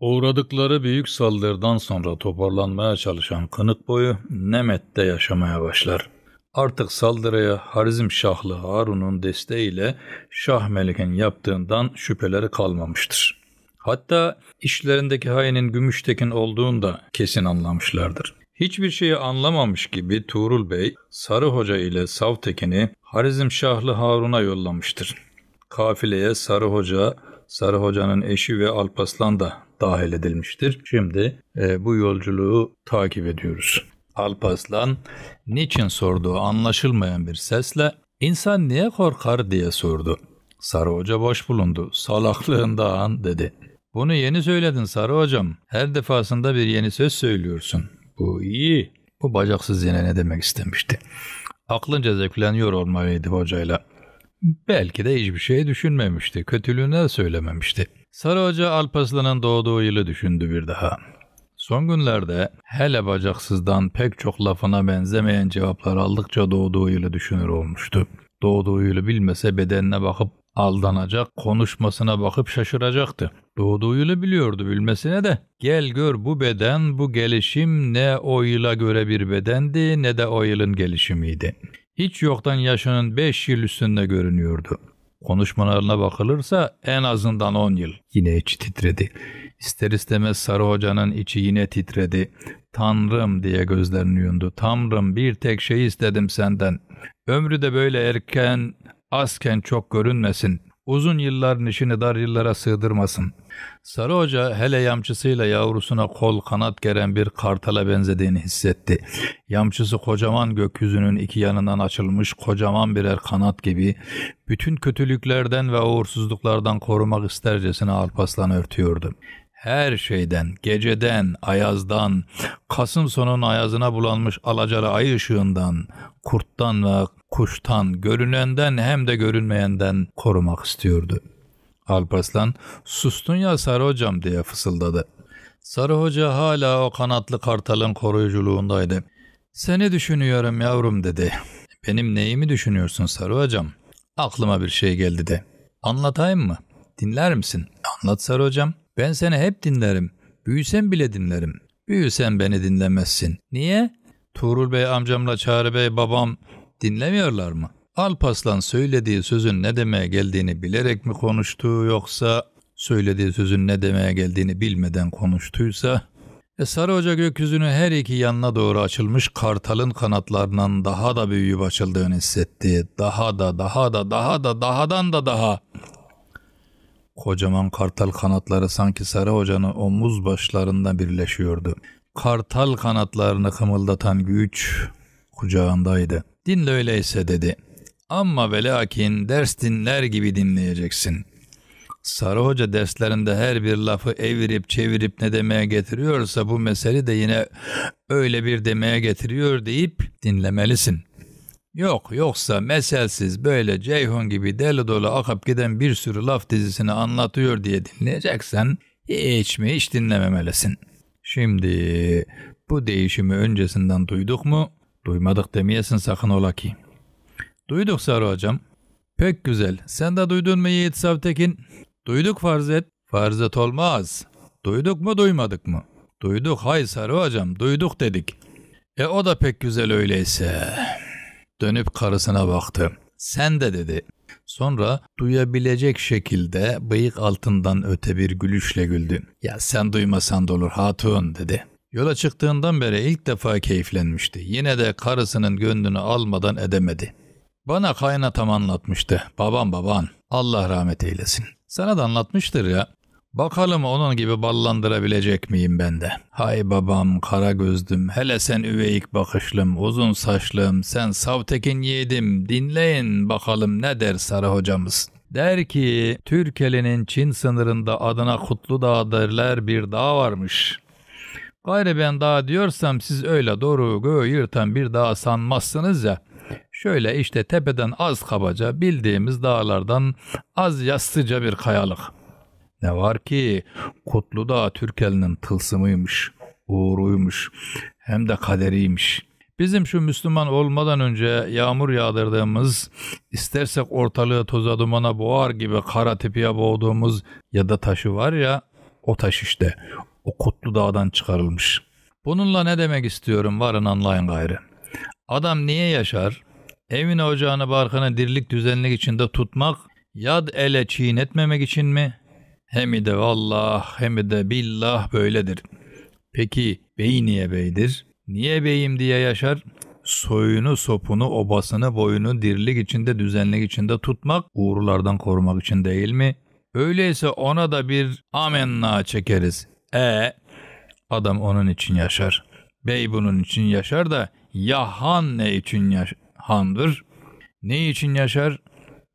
Uğradıkları büyük saldırıdan sonra toparlanmaya çalışan Kınıkboyu Nemet'te yaşamaya başlar. Artık saldırıya Harizmşahlı Harun'un desteğiyle Şah Melik'in yaptığından şüpheleri kalmamıştır. Hatta işlerindeki hainin Gümüştekin olduğunu da kesin anlamışlardır. Hiçbir şeyi anlamamış gibi Tuğrul Bey, Sarı Hoca ile Savtekin'i Harizmşahlı Harun'a yollamıştır. Kafileye Sarı Hoca'nın eşi ve Alparslan da dahil edilmiştir. Şimdi bu yolculuğu takip ediyoruz. Alparslan niçin sorduğu anlaşılmayan bir sesle "İnsan niye korkar?" diye sordu. Sarı Hoca boş bulundu. "Salaklığından" dedi. "Bunu yeni söyledin Sarı Hocam. Her defasında bir yeni söz söylüyorsun." "Bu iyi." Bu bacaksız yine ne demek istemişti? Aklınca zevkleniyor olmalıydı hocayla. Belki de hiçbir şey düşünmemişti. Kötülüğüne de söylememişti. Sarı Hoca Alparslan'ın doğduğu yılı düşündü bir daha. Son günlerde hele bacaksızdan pek çok lafına benzemeyen cevaplar aldıkça doğduğu yılı düşünür olmuştu. Doğduğu yılı bilmese bedenine bakıp aldanacak, konuşmasına bakıp şaşıracaktı. Doğduğu yılı biliyordu, bilmesine de gel gör bu beden, bu gelişim ne o yıla göre bir bedendi ne de o yılın gelişimiydi. Hiç yoktan yaşının 5 yıl üstünde görünüyordu. Konuşmalarına bakılırsa en azından 10 yıl. Yine içi titredi. İster istemez Sarı Hoca'nın içi yine titredi. "Tanrım" diye gözlerini yumdu. "Tanrım, bir tek şey istedim senden. Ömrü de böyle erken, azken çok görünmesin. Uzun yılların işini dar yıllara sığdırmasın." Sarı Hoca hele yamçısıyla yavrusuna kol kanat geren bir kartala benzediğini hissetti. Yamçısı kocaman gökyüzünün iki yanından açılmış kocaman birer kanat gibi bütün kötülüklerden ve uğursuzluklardan korumak istercesine Alparslan'ı örtüyordu. Her şeyden, geceden, ayazdan, Kasım sonunun ayazına bulanmış alacalı ay ışığından, kurttan ve kuştan, görünenden hem de görünmeyenden korumak istiyordu. Alparslan, "Sustun ya Sarı Hocam" diye fısıldadı. Sarı Hoca hala o kanatlı kartalın koruyuculuğundaydı. "Seni düşünüyorum yavrum" dedi. "Benim neyimi düşünüyorsun Sarı Hocam?" "Aklıma bir şey geldi de." "Anlatayım mı? Dinler misin?" "Anlat Sarı Hocam. Ben seni hep dinlerim. Büyüsem bile dinlerim." "Büyüsen beni dinlemezsin." "Niye?" "Tuğrul Bey amcamla Çağrı Bey babam dinlemiyorlar mı?" Alparslan söylediği sözün ne demeye geldiğini bilerek mi konuştu, yoksa söylediği sözün ne demeye geldiğini bilmeden konuştuysa, Sarı Hoca gökyüzünün her iki yanına doğru açılmış kartalın kanatlarından daha da büyüyüp açıldığını hissetti. Dahadan da daha. Kocaman kartal kanatları sanki Sarı Hoca'nın omuz başlarında birleşiyordu. Kartal kanatlarını kımıldatan güç kucağındaydı. "Dinle öyleyse" dedi. "Ama ve lakin ders dinler gibi dinleyeceksin." Sarı Hoca derslerinde her bir lafı evirip çevirip ne demeye getiriyorsa bu mesele de yine öyle bir demeye getiriyor deyip dinlemelisin. Yoksa meselsiz böyle Ceyhun gibi deli dolu akıp giden bir sürü laf dizisini anlatıyor diye dinleyeceksen hiç dinlememelisin. Şimdi bu değişimi öncesinden duyduk mu? Duymadık demeyesin sakın ola ki. "Duyduk Sarı Hocam." "Pek güzel. Sen de duydun mu Yiğit Savtekin?" "Duyduk farz et." "Farz et olmaz. Duyduk mu duymadık mı?" "Duyduk hay Sarı Hocam, duyduk dedik." O da pek güzel öyleyse." Dönüp karısına baktı. "Sen de" dedi. Sonra duyabilecek şekilde bıyık altından öte bir gülüşle güldü. "Ya sen duymasan da olur hatun" dedi. Yola çıktığından beri ilk defa keyiflenmişti. Yine de karısının gönlünü almadan edemedi. "Bana kaynatam anlatmıştı. Baban. Allah rahmet eylesin. Sana da anlatmıştır ya. Bakalım onun gibi ballandırabilecek miyim ben de? Hay babam, kara gözlüm, hele sen üveyik bakışlım, uzun saçlım, sen Savtekin yiğidim, dinleyin bakalım ne der Sarı Hocamız. Der ki, Türkeli'nin Çin sınırında adına Kutludağ derler bir dağ varmış. Gayrı ben dağ diyorsam siz öyle doğru göğü yırtan bir dağ sanmazsınız ya. Şöyle işte tepeden az kabaca bildiğimiz dağlardan az yastıca bir kayalık. Ne var ki Kutludağ Türkeli'nin tılsımıymış, uğruymuş, hem de kaderiymiş. Bizim şu Müslüman olmadan önce yağmur yağdırdığımız, istersek ortalığı toza dumana boğar gibi kara tipiye boğduğumuz ya da taşı var ya, O taş işte. O Kutlu Dağ'dan çıkarılmış. Bununla ne demek istiyorum varın anlayın gayrı. Adam niye yaşar? Evini ocağını barkını dirlik düzenlik içinde tutmak, yad ele çiğnetmemek için mi? Hem de vallah hem de billah böyledir. Peki bey niye beydir? Niye beyim diye yaşar? Soyunu, sopunu, obasını, boyunu dirlik içinde, düzenlik içinde tutmak, uğurlardan korumak için değil mi? Öyleyse ona da bir amenna çekeriz. Adam onun için yaşar. Bey bunun için yaşar da ya han ne için handır? Ne için yaşar?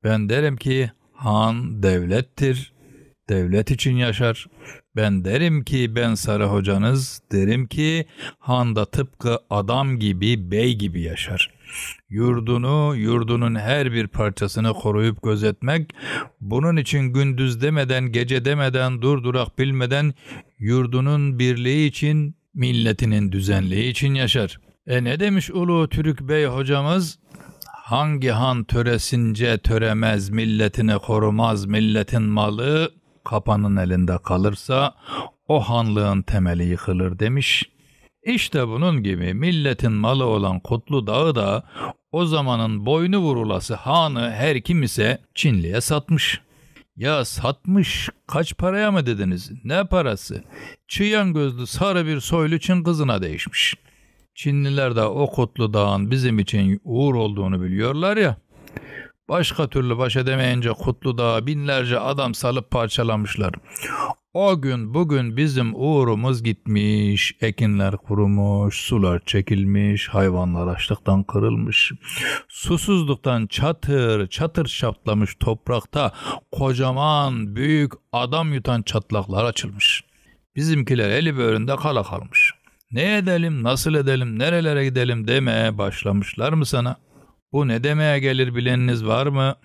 Ben derim ki han devlettir. Devlet için yaşar. Ben derim ki ben sarı hocanız, derim ki han da tıpkı adam gibi, bey gibi yaşar. Yurdunu, yurdunun her bir parçasını koruyup gözetmek, bunun için gündüz demeden, gece demeden, durdurak bilmeden yurdunun birliği için, milletinin düzenliği için yaşar. Ne demiş Ulu Türk Bey hocamız? Hangi han töresince töremez, milletini korumaz, milletin malı kapanın elinde kalırsa o hanlığın temeli yıkılır demiş. İşte bunun gibi milletin malı olan Kutlu Dağ'ı da o zamanın boynu vurulası hanı her kim ise Çinli'ye satmış. Ya satmış, kaç paraya mı dediniz? Ne parası? Çıyan gözlü sarı bir soylu Çin kızına değişmiş. Çinliler de o Kutlu Dağ'ın bizim için uğur olduğunu biliyorlar ya. Başka türlü baş edemeyince Kutlu Dağ'a binlerce adam salıp parçalamışlar. O gün bugün bizim uğurumuz gitmiş, ekinler kurumuş, sular çekilmiş, hayvanlar açlıktan kırılmış. Susuzluktan çatır çatır çatlamış toprakta kocaman büyük adam yutan çatlaklar açılmış. Bizimkiler eli böğründe kala kalmış. Ne edelim, nasıl edelim, nerelere gidelim demeye başlamışlar mı sana? Bu ne demeye gelir bileniniz var mı?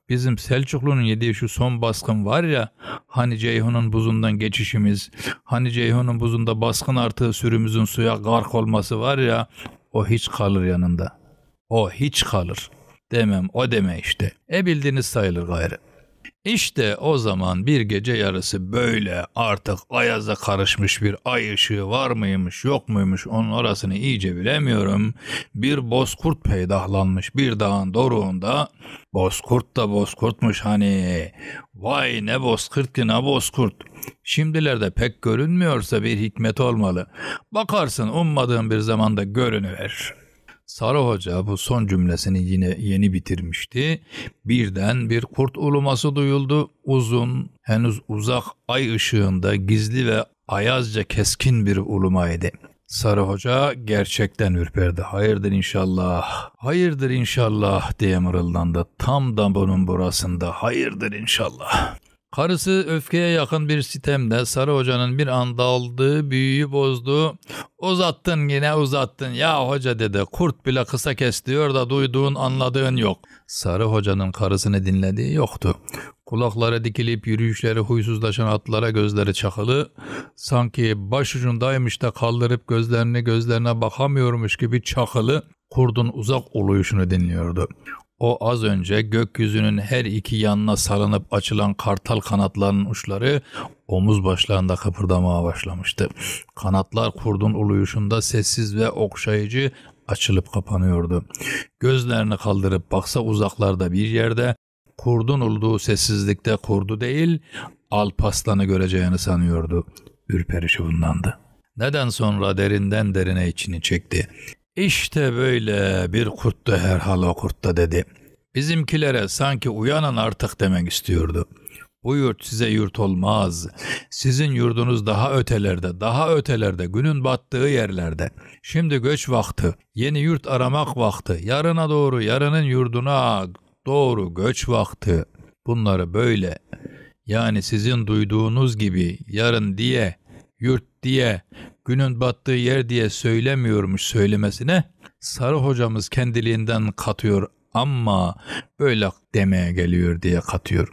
Bizim Selçuklu'nun yediği şu son baskın var ya, hani Ceyhun'un buzundan geçişimiz, hani Ceyhun'un buzunda baskın artığı sürümüzün suya gark olması var ya, o hiç kalır yanında. O hiç kalır. Demem o deme işte. Bildiğiniz sayılır gayrı. İşte o zaman bir gece yarısı böyle artık ayaza karışmış bir ay ışığı var mıymış yok muymuş onun orasını iyice bilemiyorum. Bir bozkurt peydahlanmış bir dağın doruğunda. Bozkurt da bozkurtmuş hani. Vay ne bozkurt ki ne bozkurt. Şimdilerde pek görünmüyorsa bir hikmet olmalı. Bakarsın ummadığın bir zamanda görünüver. Sarı Hoca bu son cümlesini yine yeni bitirmişti. Birden bir kurt uluması duyuldu. Uzun, henüz uzak ay ışığında gizli ve ayazca keskin bir ulumaydı. Sarı Hoca gerçekten ürperdi. Hayırdır inşallah, hayırdır inşallah diye mırıldandı. Tam da bunun burasında hayırdır inşallah. Karısı öfkeye yakın bir sitemle Sarı Hoca'nın bir anda aldığı büyüyü bozdu. Uzattın yine uzattın ya hoca dedi. Kurt bile kısa kes diyor da duyduğun anladığın yok. Sarı Hoca'nın karısını dinlediği yoktu. Kulakları dikilip yürüyüşleri huysuzlaşan atlara gözleri çakılı. Sanki başucundaymış da kaldırıp gözlerine bakamıyormuş gibi çakılı. Kurdun uzak uluyuşunu dinliyordu. O az önce gökyüzünün her iki yanına salınıp açılan kartal kanatlarının uçları omuz başlarında kıpırdamaya başlamıştı. Kanatlar kurdun uluyuşunda sessiz ve okşayıcı açılıp kapanıyordu. Gözlerini kaldırıp baksa uzaklarda bir yerde kurdun uluduğu sessizlikte kurdu değil Alparslan'ı göreceğini sanıyordu. Ürperişi bundandı. Neden sonra derinden derine içini çekti. İşte böyle bir kurttu herhal o kurtta dedi. Bizimkilere sanki uyanın artık demek istiyordu. Bu yurt size yurt olmaz. Sizin yurdunuz daha ötelerde, günün battığı yerlerde. Şimdi göç vakti, yeni yurt aramak vakti, yarına doğru, yarının yurduna doğru göç vakti. Bunları böyle, yani sizin duyduğunuz gibi yarın diye, yurt diye, günün battığı yer diye söylemiyormuş söylemesine. Sarı hocamız kendiliğinden katıyor ama böyle demeye geliyor diye katıyor.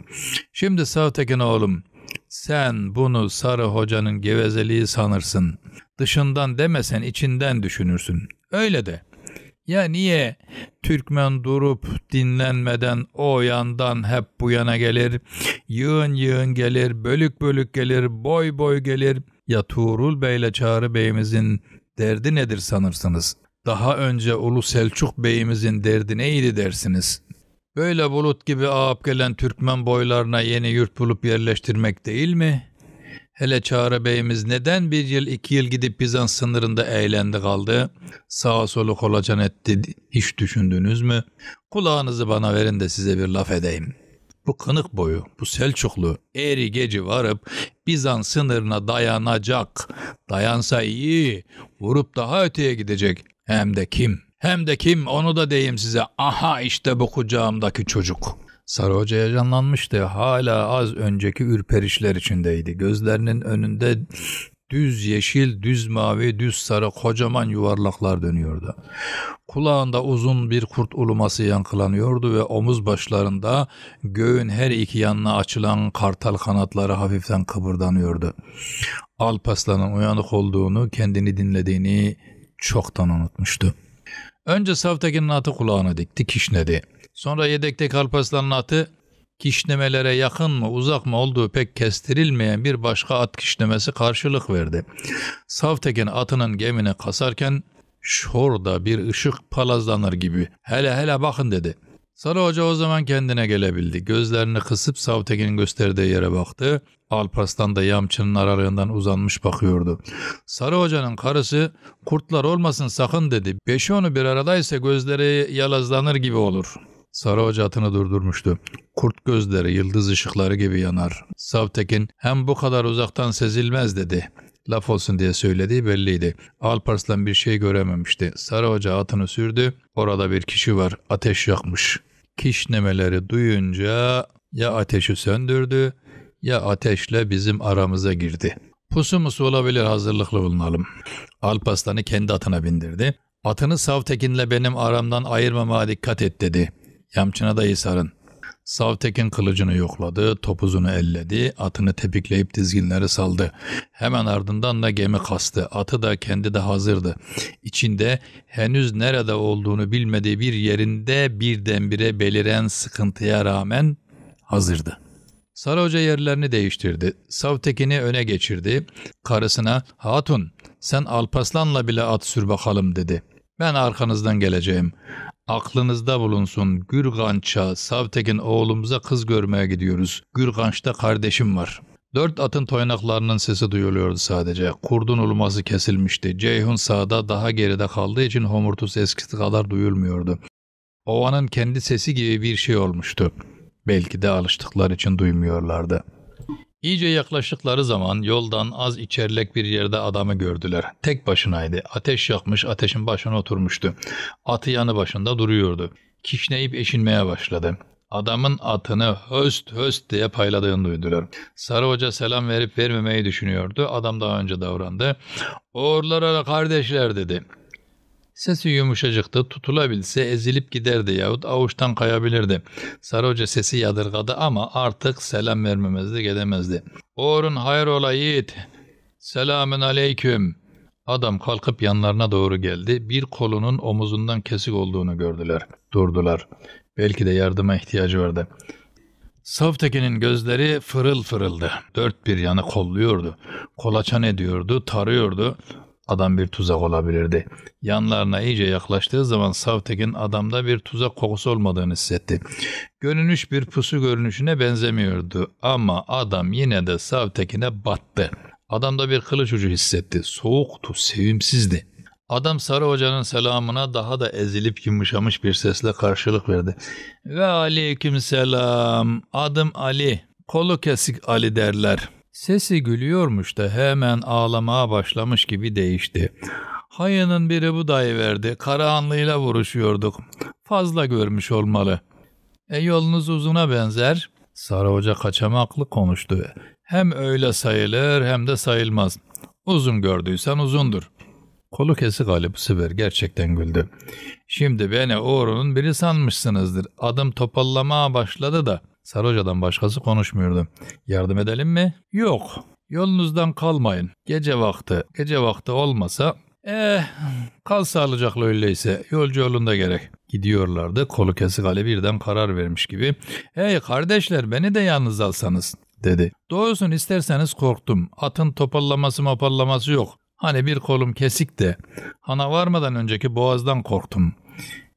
Şimdi Sağtekin oğlum, sen bunu Sarı Hoca'nın gevezeliği sanırsın. Dışından demesen içinden düşünürsün. Öyle de. Ya niye Türkmen durup dinlenmeden o yandan hep bu yana gelir, yığın yığın gelir, bölük bölük gelir, boy boy gelir? Ya Tuğrul Bey'le Çağrı Bey'imizin derdi nedir sanırsınız? Daha önce Ulu Selçuk Bey'imizin derdi neydi dersiniz? Böyle bulut gibi ağıp gelen Türkmen boylarına yeni yurt bulup yerleştirmek değil mi? Hele Çağrı Bey'imiz neden 1 yıl 2 yıl gidip Bizans sınırında eğlendi kaldı? Sağa solu kolaçan etti, hiç düşündünüz mü? Kulağınızı bana verin de size bir laf edeyim. Bu kınık boyu, bu Selçuklu eri geci varıp Bizans sınırına dayanacak. Dayansa iyi, vurup daha öteye gidecek. Hem de kim? Hem de kim onu da diyeyim size. Aha işte bu kucağımdaki çocuk. Sarı Hoca heyecanlanmıştı. Hala az önceki ürperişler içindeydi. Gözlerinin önünde düz yeşil, düz mavi, düz sarı kocaman yuvarlaklar dönüyordu. Kulağında uzun bir kurt uluması yankılanıyordu ve omuz başlarında göğün her iki yanına açılan kartal kanatları hafiften kıpırdanıyordu. Alparslan'ın uyanık olduğunu, kendini dinlediğini çoktan unutmuştu. Önce Savtekin'in atı kulağına dikti, kişnedi. Sonra yedekteki Alparslan'ın atı kişnemelere yakın mı uzak mı olduğu pek kestirilmeyen bir başka at kişnemesi karşılık verdi. Savtekin atının gemine kasarken şurada bir ışık palazlanır gibi hele hele bakın dedi. Sarı Hoca o zaman kendine gelebildi. Gözlerini kısıp Savtekin'in gösterdiği yere baktı. Alparslan da yamçının aralığından uzanmış bakıyordu. Sarı Hoca'nın karısı kurtlar olmasın sakın dedi. 5-10'u bir aradaysa gözleri yalazlanır gibi olur. Sarı Hoca atını durdurmuştu. Kurt gözleri yıldız ışıkları gibi yanar. Savtekin hem bu kadar uzaktan sezilmez dedi. Laf olsun diye söylediği belliydi. Alparslan bir şey görememişti. Sarı Hoca atını sürdü. Orada bir kişi var. Ateş yakmış. Kişnemeleri duyunca ya ateşi söndürdü ya ateşle bizim aramıza girdi. Pusu musu olabilir, hazırlıklı bulunalım. Alparslan'ı kendi atına bindirdi. Atını Savtekin'le benim aramdan ayırmamaya dikkat et dedi. Yamçına da iyi sarın. Savtekin kılıcını yokladı, topuzunu elledi, atını tepikleyip dizginleri saldı. Hemen ardından da gemi kastı. Atı da kendi de hazırdı. İçinde henüz nerede olduğunu bilmediği bir yerinde birdenbire beliren sıkıntıya rağmen hazırdı. Sarı Hoca yerlerini değiştirdi. Savtekin'i öne geçirdi. Karısına "Hatun, sen Alparslan'la bile at sür bakalım" dedi. "Ben arkanızdan geleceğim. Aklınızda bulunsun, Gürganç'a, Savtekin oğlumuza kız görmeye gidiyoruz. Gürganç'ta kardeşim var." 4 atın toynaklarının sesi duyuluyordu sadece. Kurdun uluması kesilmişti. Ceyhun sağda, daha geride kaldığı için homurtusu eskisi kadar duyulmuyordu. Ovanın kendi sesi gibi bir şey olmuştu. Belki de alıştıkları için duymuyorlardı. İyice yaklaştıkları zaman yoldan az içerlek bir yerde adamı gördüler. Tek başınaydı. Ateş yakmış, ateşin başına oturmuştu. Atı yanı başında duruyordu. Kişneyip eşinmeye başladı. Adamın atını höst höst diye payladığını duydular. Sarı Hoca selam verip vermemeyi düşünüyordu. Adam daha önce davrandı. "Oğullara kardeşler" dedi. Sesi yumuşacıktı, tutulabilse ezilip giderdi yahut avuçtan kayabilirdi. Sarı Hoca sesi yadırgadı ama artık selam vermemezdi, gedemezdi. "Oğrun hayrola yiğit, selamün aleyküm." Adam kalkıp yanlarına doğru geldi. Bir kolunun omuzundan kesik olduğunu gördüler. Durdular. Belki de yardıma ihtiyacı vardı. Savtekin'in gözleri fırıl fırıldı. Dört bir yanı kolluyordu. Kolaçan ediyordu, tarıyordu. Adam bir tuzak olabilirdi. Yanlarına iyice yaklaştığı zaman Savtekin adamda bir tuzak kokusu olmadığını hissetti. Görünüş bir pusu görünüşüne benzemiyordu ama adam yine de Savtekin'e battı. Adamda bir kılıç ucu hissetti. Soğuktu, sevimsizdi. Adam Sarı Hoca'nın selamına daha da ezilip yumuşamış bir sesle karşılık verdi. "Ve aleykümselam. Adım Ali. Kolu kesik Ali derler." Sesi gülüyormuş da hemen ağlamaya başlamış gibi değişti. "Hayının biri budayıverdi. Karahanlı'yla vuruşuyorduk. Fazla görmüş olmalı." Yolunuz uzuna benzer." Sarı Hoca kaçamaklı konuştu. "Hem öyle sayılır hem de sayılmaz. Uzun gördüysen uzundur." Kolu kesik Ali bu sefer gerçekten güldü. "Şimdi beni Uğur'un biri sanmışsınızdır. Adım topallamaya başladı da." Sarı Hoca'dan başkası konuşmuyordu. "Yardım edelim mi?" "Yok. Yolunuzdan kalmayın. Gece vakti olmasa Kal sağlıcakla öyleyse, yolcu yolunda gerek. Gidiyorlardı. Kolu kesik Ali birden karar vermiş gibi. Hey kardeşler, beni de yalnız alsanız dedi. Doğrusunu isterseniz korktum. Atın topallaması yok. Hani bir kolum kesik de. Hana varmadan önceki boğazdan korktum.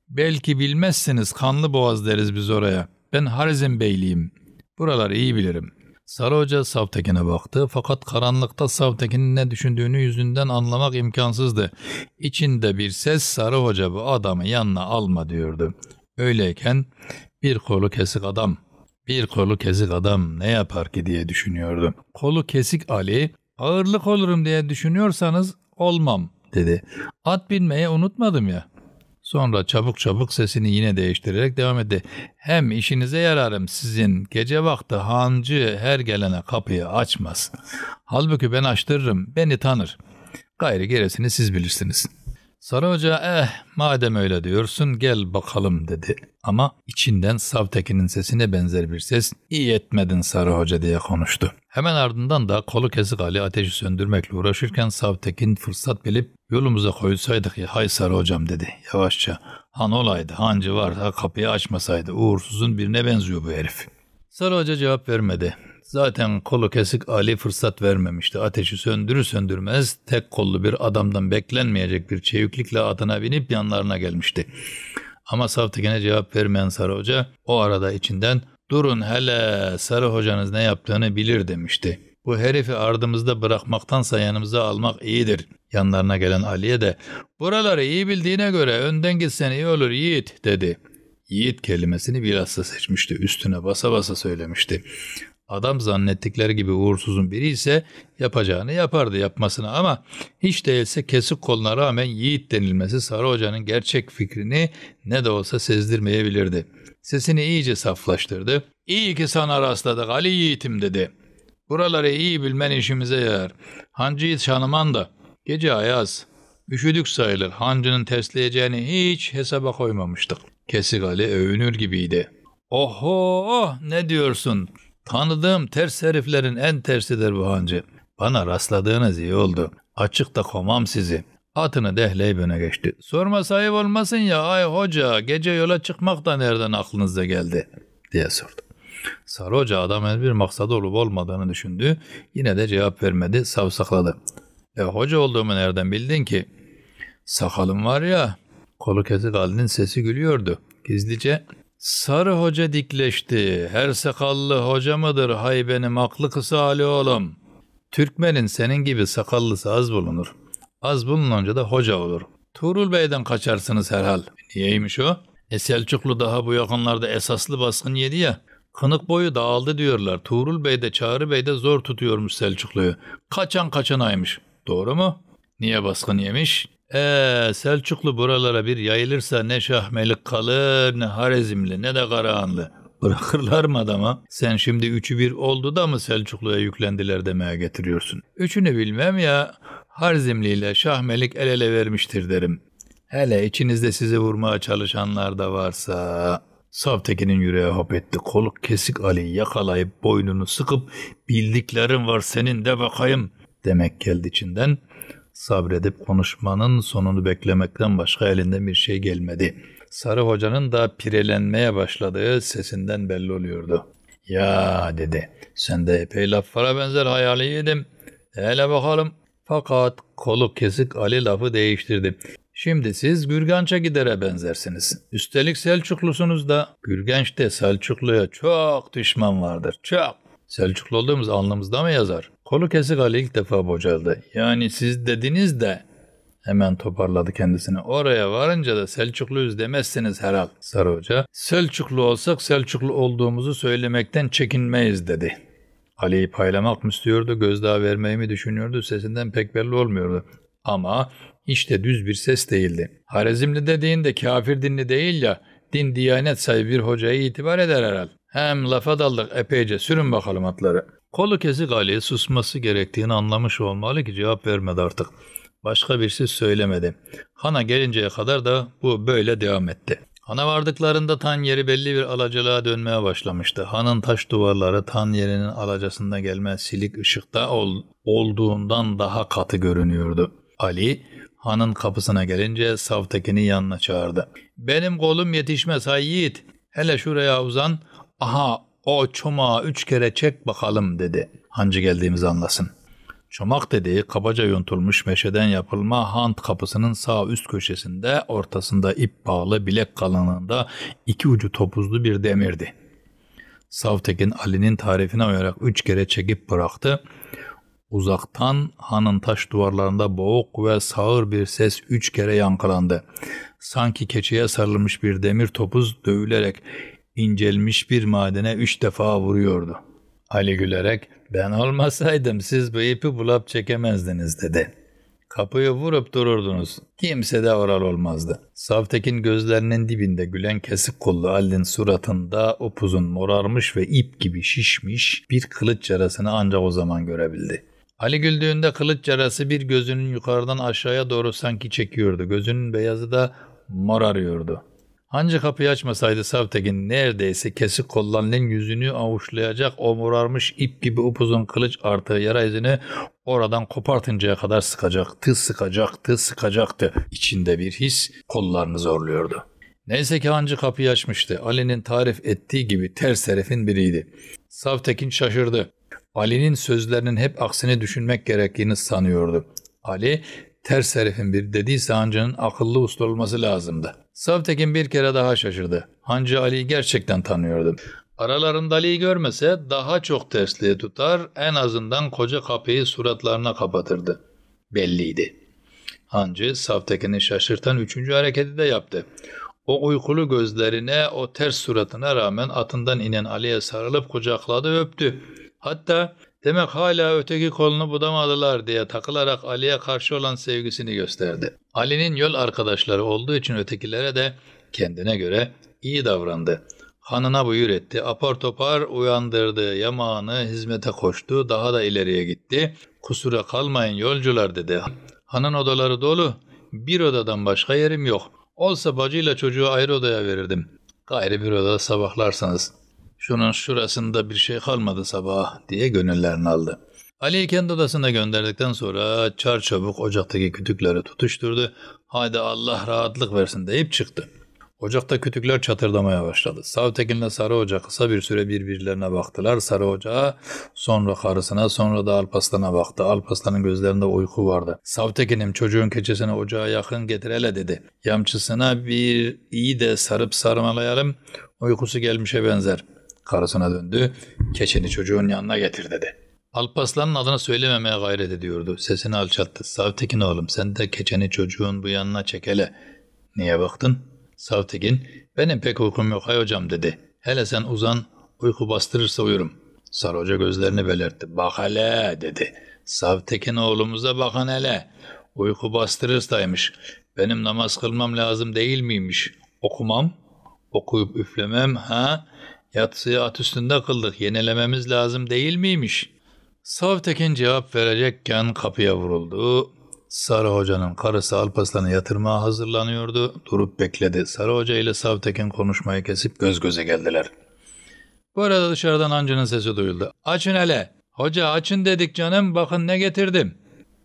Belki bilmezsiniz, kanlı boğaz deriz biz oraya. Ben Harizm Beyliyim. Buraları iyi bilirim. Sarı Hoca Savtekin'e baktı fakat karanlıkta Savtekin'in ne düşündüğünü yüzünden anlamak imkansızdı. İçinde bir ses Sarı Hoca bu adamı yanına alma diyordu. Öyleyken bir kolu kesik adam ne yapar ki diye düşünüyordu. Kolu kesik Ali, ağırlık olurum diye düşünüyorsanız olmam dedi. At binmeyi unutmadım ya. Sonra çabuk sesini yine değiştirerek devam etti. Hem işinize yararım sizin, gece vakti hancı her gelene kapıyı açmaz. Halbuki ben açtırırım, beni tanır. Gayrı gerisini siz bilirsiniz. Sarı Hoca madem öyle diyorsun gel bakalım dedi. Ama içinden Savtekin'in sesine benzer bir ses iyi etmedin Sarı Hoca diye konuştu. Hemen ardından da kolu kesik Ali ateşi söndürmekle uğraşırken Savtekin fırsat bilip yolumuza koyulsaydık ya hay Sarı Hocam dedi yavaşça. Han olaydı hancı varsa kapıyı açmasaydı uğursuzun birine benziyor bu herif. Sarı Hoca cevap vermedi. Zaten kolu kesik Ali fırsat vermemişti. Ateşi söndürür söndürmez tek kollu bir adamdan beklenmeyecek bir çeviklikle atına binip yanlarına gelmişti. Ama Savtekin'e cevap vermeyen Sarı Hoca o arada içinden durun hele Sarı Hocanız ne yaptığını bilir demişti. Bu herifi ardımızda bırakmaktansa yanımıza almak iyidir. Yanlarına gelen Ali'ye de buraları iyi bildiğine göre önden gitsen iyi olur yiğit dedi. Yiğit kelimesini bilhassa seçmişti. Üstüne basa basa söylemişti. Adam zannettikleri gibi uğursuzun biri ise yapacağını yapardı yapmasını ama hiç değilse kesik koluna rağmen yiğit denilmesi Sarı Hoca'nın gerçek fikrini ne de olsa sezdirmeyebilirdi. Sesini iyice saflaştırdı. İyi ki sana rastladık Ali yiğitim dedi. Buraları iyi bilmen işimize yarar. Hancıyı tanıman da. Gece ayaz. Üşüdük sayılır. Hancının tersleyeceğini hiç hesaba koymamıştık. Kesik Ali övünür gibiydi. Oho ne diyorsun? Tanıdığım ters heriflerin en tersidir bu hancı. Bana rastladığınız iyi oldu. Açıkta komam sizi. Atını dehleyip öne geçti. Sorma sahip olmasın ya ay hoca gece yola çıkmak da nereden aklınıza geldi diye sordu. Sarı Hoca adamın bir maksadı olup olmadığını düşündü. Yine de cevap vermedi savsakladı. Hoca olduğumu nereden bildin ki? Sakalım var ya. Kolu kesik Ali'nin sesi gülüyordu. Gizlice Sarı Hoca dikleşti. Her sakallı hoca mıdır hay benim aklı kısa Ali oğlum. Türkmenin senin gibi sakallısı az bulunur. Az bulununca da hoca olur. Tuğrul Bey'den kaçarsınız herhal. Niyeymiş o? Selçuklu daha bu yakınlarda esaslı baskın yedi ya. Kınık boyu dağıldı diyorlar. Tuğrul Bey de Çağrı Bey de zor tutuyormuş Selçuklu'yu. Kaçan kaçanaymış. Doğru mu? Niye baskın yemiş? Selçuklu buralara bir yayılırsa ne Şahmelik kalır ne Harizmli ne de Karahanlı. Bırakırlar mı adama? Sen şimdi 3'ü 1 oldu da mı Selçuklu'ya yüklendiler demeye getiriyorsun? 3'ünü bilmem ya Harizmli ile Şahmelik el ele vermiştir derim. Hele içinizde sizi vurmaya çalışanlar da varsa... Savtekin'in yüreği hop etti. Kolu kesik Ali'yi yakalayıp boynunu sıkıp bildiklerin var senin de bakayım demek geldi içinden. Sabredip konuşmanın sonunu beklemekten başka elinden bir şey gelmedi. Sarı Hoca'nın da pirelenmeye başladığı sesinden belli oluyordu. Ya dedi sen de epey laflara benzer hayali yedim. Hele bakalım. Fakat kolu kesik Ali lafı değiştirdi. Şimdi siz Gürgenç'e gidere benzersiniz. Üstelik Selçuklusunuz da. Gürgenç'te Selçuklu'ya çok düşman vardır. Çok. Selçuklu olduğumuz alnımızda mı yazar? Kolu kesik Ali ilk defa bocaldı. Yani siz dediniz de hemen toparladı kendisini. Oraya varınca da Selçukluyuz demezsiniz herhal. Sarı Hoca Selçuklu olsak Selçuklu olduğumuzu söylemekten çekinmeyiz dedi. Ali'yi paylamak mı istiyordu, gözdağı vermeyi mi düşünüyordu sesinden pek belli olmuyordu. Ama işte düz bir ses değildi. Harizmli dediğinde kafir dinli değil ya, din diyanet sahibi bir hocaya itibar eder herhal. Hem lafa daldık epeyce sürün bakalım atları. Kolu kesik Ali susması gerektiğini anlamış olmalı ki cevap vermedi artık. Başka bir şey söylemedi. Han'a gelinceye kadar da bu böyle devam etti. Han'a vardıklarında tan yeri belli bir alacılığa dönmeye başlamıştı. Han'ın taş duvarları tan yerinin alacasında gelmez silik ışıkta olduğundan daha katı görünüyordu. Ali, Hanın kapısına gelince Savtekin'i yanına çağırdı. "Benim kolum yetişmez hay yiğit. Hele şuraya uzan. Aha o çomağı 3 kere çek bakalım" dedi. Hancı geldiğimizi anlasın. Çomak dediği kabaca yontulmuş meşeden yapılma hant kapısının sağ üst köşesinde, ortasında ip bağlı, bilek kalınlığında 2 ucu topuzlu bir demirdi. Savtekin Ali'nin tarifine uyarak 3 kere çekip bıraktı. Uzaktan hanın taş duvarlarında boğuk ve sağır bir ses 3 kere yankılandı. Sanki keçeye sarılmış bir demir topuz dövülerek incelmiş bir madene 3 defa vuruyordu. Ali gülerek "Ben olmasaydım siz bu ipi bulup çekemezdiniz" dedi. "Kapıyı vurup dururdunuz. Kimse de oral olmazdı." Savtekin gözlerinin dibinde gülen kesik kollu Ali'nin suratında upuzun morarmış ve ip gibi şişmiş bir kılıç yarasını ancak o zaman görebildi. Ali güldüğünde kılıç yarası bir gözünün yukarıdan aşağıya doğru sanki çekiyordu. Gözünün beyazı da morarıyordu. Hancı kapıyı açmasaydı Savtekin neredeyse kesik kollu Ali'nin yüzünü avuçlayacak o morarmış ip gibi upuzun kılıç artı yara izini oradan kopartıncaya kadar sıkacaktı. İçinde bir his kollarını zorluyordu. Neyse ki Hancı kapıyı açmıştı. Ali'nin tarif ettiği gibi ters herifin biriydi. Savtekin şaşırdı. Ali'nin sözlerinin hep aksini düşünmek gerektiğini sanıyordu. Ali ters herifin biri dediyse Hancı'nın akıllı uslu olması lazımdı. Savtekin bir kere daha şaşırdı. Hancı Ali'yi gerçekten tanıyordu. Aralarında Ali'yi görmese daha çok tersliğe tutar, en azından koca kapıyı suratlarına kapatırdı. Belliydi. Hancı Savtekin'i şaşırtan 3. hareketi de yaptı. O uykulu gözlerine, o ters suratına rağmen atından inen Ali'ye sarılıp kucakladı, öptü. Hatta demek hala öteki kolunu budamadılar diye takılarak Ali'ye karşı olan sevgisini gösterdi. Ali'nin yol arkadaşları olduğu için ötekilere de kendine göre iyi davrandı. Hanına buyur etti, apar topar uyandırdı, yamağını hizmete koştu, daha da ileriye gitti. "Kusura kalmayın yolcular" dedi. "Hanın odaları dolu, bir odadan başka yerim yok. Olsa bacıyla çocuğu ayrı odaya verirdim. Gayrı bir odada sabahlarsanız. Şunun şurasında bir şey kalmadı sabah" diye gönüllerini aldı. Ali'yi kendi odasına gönderdikten sonra çarçabuk ocaktaki kütükleri tutuşturdu. "Haydi Allah rahatlık versin" deyip çıktı. Ocakta kütükler çatırdamaya başladı. Savtekin'le Sarı Hoca kısa bir süre birbirlerine baktılar. Sarı Hoca sonra karısına, sonra da Alparslan'a baktı. Alparslan'ın gözlerinde uyku vardı. "Savtekin'im, çocuğun keçesini ocağa yakın getir hele" dedi. "Yamçısına bir iyi de sarıp sarmalayalım. Uykusu gelmişe benzer." Karısına döndü. "Keçeni çocuğun yanına getir" dedi. Alparslan'ın adını söylememeye gayret ediyordu. Sesini alçalttı. "Savtekin oğlum, sen de keçeni çocuğun bu yanına çek hele." "Niye baktın?" Savtekin, "Benim pek uykum yok hay hocam" dedi. "Hele sen uzan, uyku bastırırsa uyurum." Sarı Hoca gözlerini belirtti. "Bak hele" dedi. "Savtekin oğlumuza bakın hele. Uyku bastırırsaymış. Benim namaz kılmam lazım değil miymiş? Okumam, okuyup üflemem ha? Yatsıyı at üstünde kıldık, yenilememiz lazım değil miymiş?" Savtekin cevap verecekken kapıya vuruldu. Sarı Hoca'nın karısı Alparslan'ı yatırmaya hazırlanıyordu. Durup bekledi. Sarı Hoca ile Savtekin konuşmayı kesip göz göze geldiler. Bu arada dışarıdan Hancı'nın sesi duyuldu. "Açın hele. Hoca açın dedik canım, bakın ne getirdim."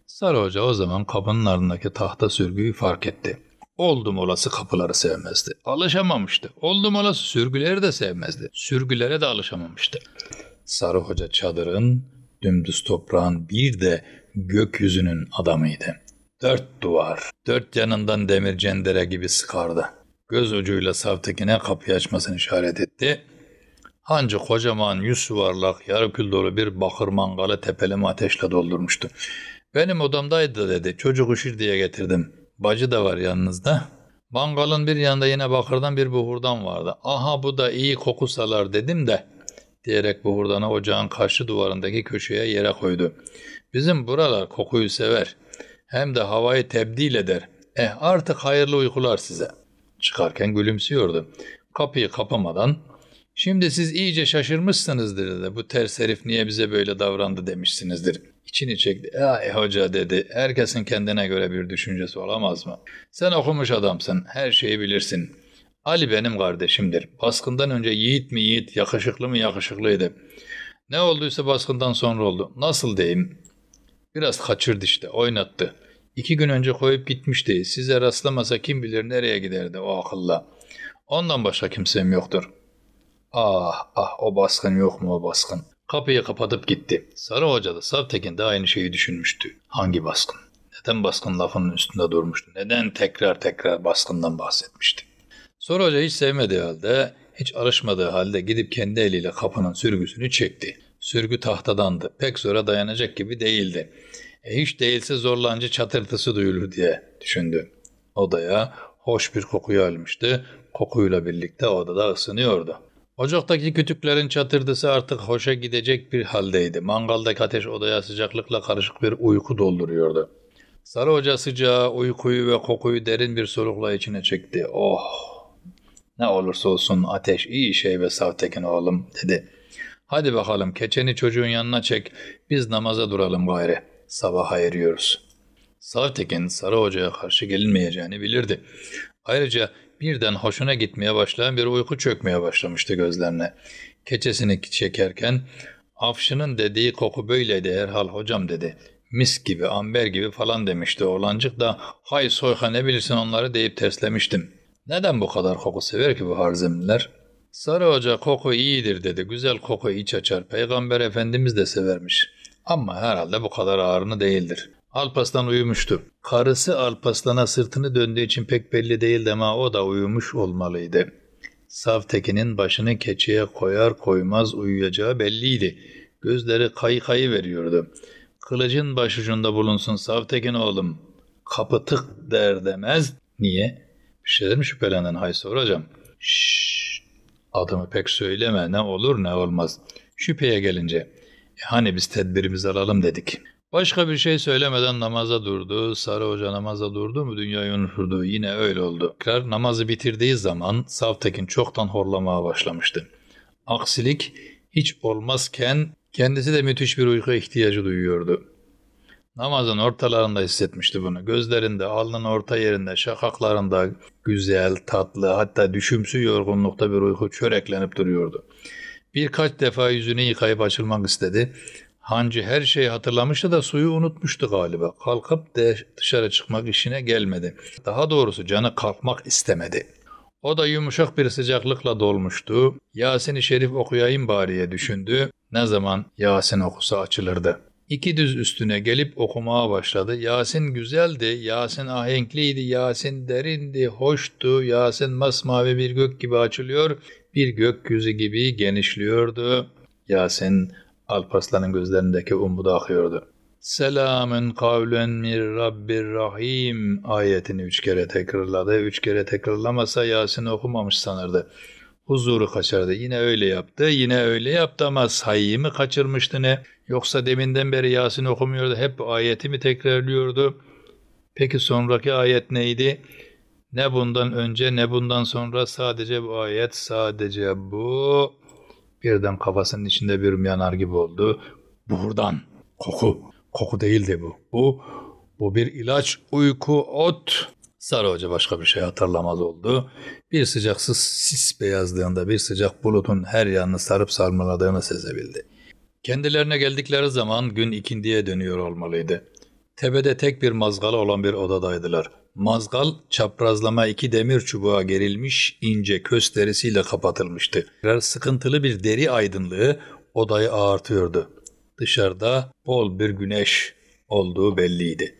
Sarı Hoca o zaman kapının ardındaki tahta sürgüyü fark etti. Oldum olası kapıları sevmezdi. Alışamamıştı. Oldum olası sürgüleri de sevmezdi. Sürgülere de alışamamıştı. Sarı Hoca çadırın, dümdüz toprağın, bir de gökyüzünün adamıydı. 4 duvar, 4 yanından demir cendere gibi sıkardı. Göz ucuyla Savtekin'e kapıyı açmasını işaret etti. Hancı kocaman 100 yuvarlak yarı kül dolu bir bakır mangalı tepeleme ateşle doldurmuştu. "Benim odamdaydı" dedi. "Çocuk üşür diye getirdim. Bacı da var yanınızda." Mangalın bir yanında yine bakırdan bir buhurdan vardı. "Aha bu da iyi koku salar" dedim de diyerek buhurdanı ocağın karşı duvarındaki köşeye yere koydu. "Bizim buralar kokuyu sever. Hem de havayı tebdil eder. Artık hayırlı uykular size." Çıkarken gülümsüyordu. Kapıyı kapamadan "Şimdi siz iyice şaşırmışsınızdır" dedi. "Bu ters herif niye bize böyle davrandı demişsinizdir." İçini çekti. Hoca" dedi. "Herkesin kendine göre bir düşüncesi olamaz mı? Sen okumuş adamsın. Her şeyi bilirsin. Ali benim kardeşimdir. Baskından önce yiğit mi yiğit, yakışıklı mı yakışıklıydı. Ne olduysa baskından sonra oldu. Nasıl diyeyim? Biraz kaçırdı işte, oynattı. 2 gün önce koyup gitmişti. Size rastlamasa kim bilir nereye giderdi o akılla. Ondan başka kimsem yoktur. Ah ah, o baskın yok mu o baskın? Kapıyı kapatıp gitti. Sarı Hoca da Savtekin de aynı şeyi düşünmüştü. Hangi baskın? Neden baskın lafının üstünde durmuştu? Neden tekrar tekrar baskından bahsetmişti? Sarı Hoca hiç sevmediği halde, hiç alışmadığı halde gidip kendi eliyle kapının sürgüsünü çekti. Sürgü tahtadandı. Pek zora dayanacak gibi değildi. Hiç değilse zorlanınca çatırtısı duyulur diye düşündü. Odaya hoş bir kokuyu almıştı. Kokuyla birlikte odada ısınıyordu. Ocaktaki kütüklerin çatırtısı artık hoşa gidecek bir haldeydi. Mangaldaki ateş odaya sıcaklıkla karışık bir uyku dolduruyordu. Sarı Hoca sıcağı, uykuyu ve kokuyu derin bir solukla içine çekti. Oh! Ne olursa olsun ateş iyi şey be Savtekin oğlum dedi. Hadi bakalım keçeni çocuğun yanına çek, biz namaza duralım gayri. Sabaha eriyoruz. Savtekin Sarı Hoca'ya karşı gelinmeyeceğini bilirdi. Ayrıca birden hoşuna gitmeye başlayan bir uyku çökmeye başlamıştı gözlerine. Keçesini çekerken, Afşin'in dediği koku böyleydi herhal hocam dedi. Mis gibi, amber gibi falan demişti oğlancık da, hay soyka ne bilirsin onları deyip terslemiştim. Neden bu kadar koku sever ki bu harzemliler? Sarı Hoca koku iyidir dedi. Güzel koku iç açar. Peygamber Efendimiz de severmiş. Ama herhalde bu kadar ağırını değildir. Alparslan uyumuştu. Karısı Alparslan'a sırtını döndüğü için pek belli değildi ama o da uyumuş olmalıydı. Savtekin'in başını keçeye koyar koymaz uyuyacağı belliydi. Gözleri kayı veriyordu. Kılıcın başucunda bulunsun Savtekin oğlum. Kapı tık der demez. Niye? Bir şeyler mi şüphelendin Haysor hocam? Şşşt. Adımı pek söyleme, ne olur ne olmaz. Şüpheye gelince, hani biz tedbirimizi alalım dedik. Başka bir şey söylemeden namaza durdu. Sarı Hoca namaza durdu mu dünyayı unuturdu. Yine öyle oldu. Tekrar namazı bitirdiği zaman Savtekin çoktan horlamaya başlamıştı. Aksilik hiç olmazken kendisi de müthiş bir uyku ihtiyacı duyuyordu. Namazın ortalarında hissetmişti bunu. Gözlerinde, alnının orta yerinde, şakaklarında güzel, tatlı, hatta düşümsü yorgunlukta bir uyku çöreklenip duruyordu. Birkaç defa yüzünü yıkayıp açılmak istedi. Hancı her şeyi hatırlamıştı da suyu unutmuştu galiba. Kalkıp dışarı çıkmak işine gelmedi. Daha doğrusu canı kalkmak istemedi. O da yumuşak bir sıcaklıkla dolmuştu. Yasin-i Şerif okuyayım bariye düşündü. Ne zaman Yasin okusa açılırdı. 2 düz üstüne gelip okumaya başladı. Yasin güzeldi, Yasin ahenkliydi, Yasin derindi, hoştu, Yasin masmavi bir gök gibi açılıyor, bir gökyüzü gibi genişliyordu. Yasin Alparslan'ın gözlerindeki umudu akıyordu. Selamün kavlen min Rabbir Rahim ayetini 3 kere tekrarladı. 3 kere tekrarlamasa Yasin okumamış sanırdı. Huzuru kaçardı. Yine öyle yaptı. Yine öyle yaptı ama sayıyı mı kaçırmıştı ne? Yoksa deminden beri Yasin okumuyordu. Hep ayeti mi tekrarlıyordu? Peki sonraki ayet neydi? Ne bundan önce ne bundan sonra sadece bu ayet, sadece bu. Birden kafasının içinde bir yanar gibi oldu. Buradan. Koku. Koku değildi bu. Bu bir ilaç, uyku, ot. Sarı Hoca başka bir şey hatırlamaz oldu. Bir sıcaksız sis beyazlığında bir sıcak bulutun her yanını sarıp sarmaladığını sezebildi. Kendilerine geldikleri zaman gün ikindiye dönüyor olmalıydı. Tepede tek bir mazgalı olan bir odadaydılar. Mazgal çaprazlama 2 demir çubuğa gerilmiş ince köz derisiyle kapatılmıştı. Biraz sıkıntılı bir deri aydınlığı odayı ağartıyordu. Dışarıda bol bir güneş olduğu belliydi.